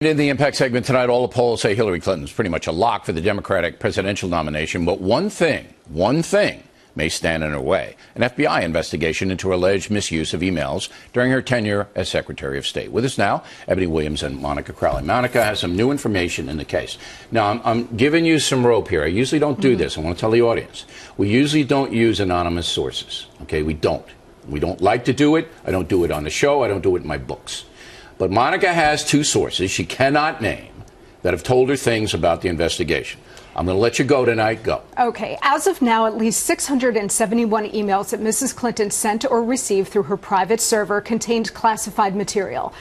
In the Impact segment tonight, all the polls say Hillary Clinton's pretty much a lock for the Democratic presidential nomination. But one thing may stand in her way. An FBI investigation into alleged misuse of emails during her tenure as Secretary of State. With us now, Ebony Williams and Monica Crowley. Monica has some new information in the case. Now, I'm giving you some rope here. I usually don't do this. I want to tell the audience. We usually don't use anonymous sources. Okay, we don't. We don't like to do it. I don't do it on the show. I don't do it in my books. But Monica has two sources she cannot name that have told her things about the investigation. I'm going to let you go tonight. Go. Okay. As of now, at least 671 emails that Mrs. Clinton sent or received through her private server contained classified material.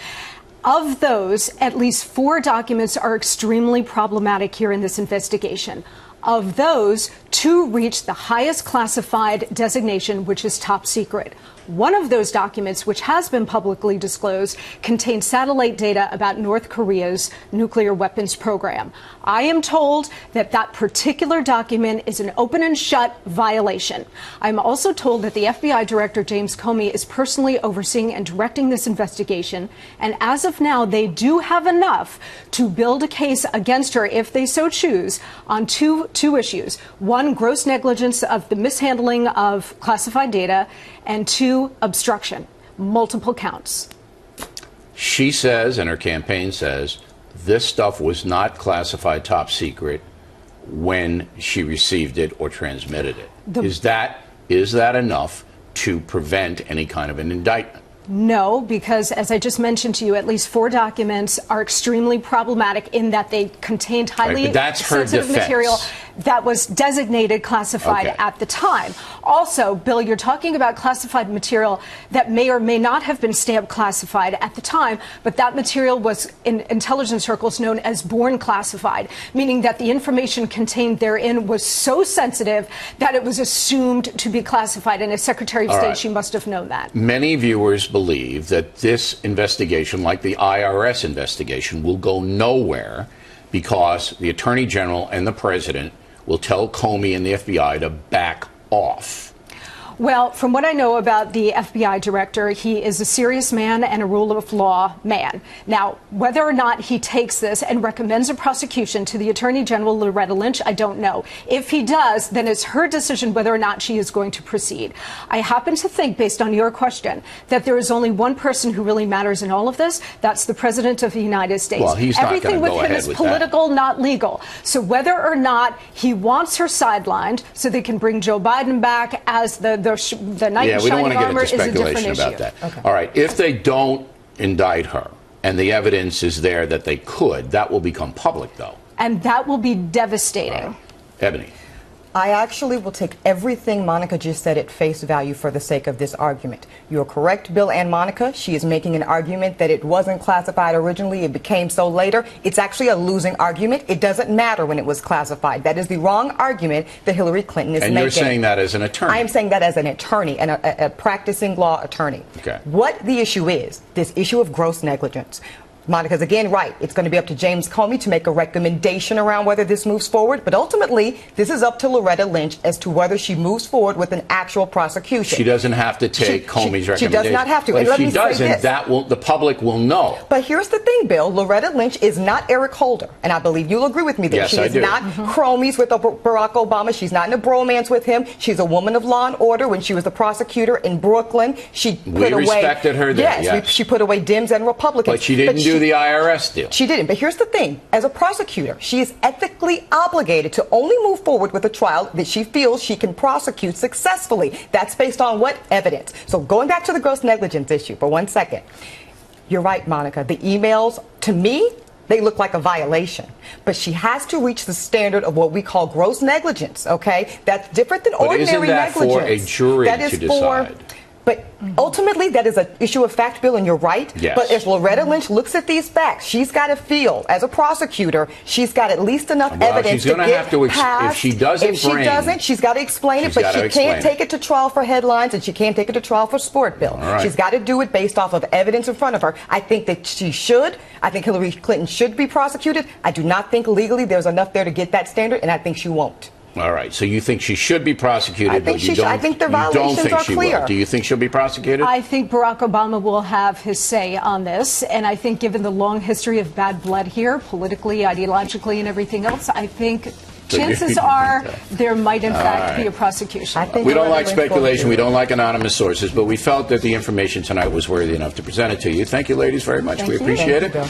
Of those, at least 4 documents are extremely problematic here in this investigation. Of those, 2 reached the highest classified designation, which is top secret. One of those documents, which has been publicly disclosed, contains satellite data about North Korea's nuclear weapons program. I am told that that particular document is an open and shut violation. I'm also told that the FBI Director, James Comey, is personally overseeing and directing this investigation. And as of now, they do have enough to build a case against her, if they so choose, on two issues. One, gross negligence of the mishandling of classified data, and 2, obstruction, multiple counts. She says, and her campaign says, this stuff was not classified top secret when she received it or transmitted it. Is that enough to prevent any kind of an indictment? No, because as I just mentioned to you, at least 4 documents are extremely problematic in that they contained highly sensitive material that was designated classified at the time. Also, Bill, you're talking about classified material that may or may not have been stamped classified at the time, but that material was in intelligence circles known as born classified, meaning that the information contained therein was so sensitive that it was assumed to be classified. And as Secretary of State, she must have known that. Many viewers believe that this investigation, like the IRS investigation, will go nowhere because the Attorney General and the President will tell Comey and the FBI to back off. Well, from what I know about the FBI director, he is a serious man and a rule of law man. Now, whether or not he takes this and recommends a prosecution to the Attorney General, Loretta Lynch, I don't know. If he does, then it's her decision whether or not she is going to proceed. I happen to think, based on your question, that there is only one person who really matters in all of this. That's the President of the United States. Well, he's not Everything with go him ahead is with political, that. not legal. So whether or not he wants her sidelined so they can bring Joe Biden back as the knight in shining armor is a different issue. About that. Okay. All right. If they don't indict her and the evidence is there that they could, that will become public, though. And that will be devastating. Ebony. I actually will take everything Monica just said at face value for the sake of this argument. You're correct, Bill and Monica. She is making an argument that it wasn't classified originally. It became so later. It's actually a losing argument. It doesn't matter when it was classified. That is the wrong argument that Hillary Clinton is making. And you're saying that as an attorney. I am saying that as an attorney and a practicing law attorney. Okay. What the issue is, this issue of gross negligence. Monica's again right. It's going to be up to James Comey to make a recommendation around whether this moves forward. But ultimately, this is up to Loretta Lynch as to whether she moves forward with an actual prosecution. She doesn't have to take Comey's recommendation. She does not have to. But if she doesn't, the public will know. But here's the thing, Bill. Loretta Lynch is not Eric Holder. And I believe you'll agree with me that yes, she is not chromies with Barack Obama. She's not in a bromance with him. She's a woman of law and order. When she was the prosecutor in Brooklyn, she put away. We respected her there. Yes, she put away Dems and Republicans. But she didn't do the IRS deal. She didn't. But here's the thing. As a prosecutor, she is ethically obligated to only move forward with a trial that she feels she can prosecute successfully. That's based on what evidence? So going back to the gross negligence issue for 1 second. You're right, Monica. The emails, to me, they look like a violation. But she has to reach the standard of what we call gross negligence, okay? That's different than ordinary negligence. But isn't that for a jury to decide? But ultimately, that is an issue of fact, Bill, and you're right. Yes. But if Loretta Lynch looks at these facts, she's got to feel, as a prosecutor, she's got at least enough evidence to get past. If she doesn't, she's got to explain it. But she can't take it to trial for headlines, and she can't take it to trial for sport, Bill. Right. She's got to do it based off of evidence in front of her. I think that she should. I think Hillary Clinton should be prosecuted. I do not think legally there's enough there to get that standard, and I think she won't. All right. So you think she should be prosecuted? I think but I think the you don't violations think are she clear. will. Do you think she'll be prosecuted? I think Barack Obama will have his say on this, and I think given the long history of bad blood here, politically, ideologically, and everything else, I think chances are there might in fact be a prosecution. We don't like speculation. We don't like anonymous sources, but we felt that the information tonight was worthy enough to present it to you. Thank you, ladies, very much. We appreciate it.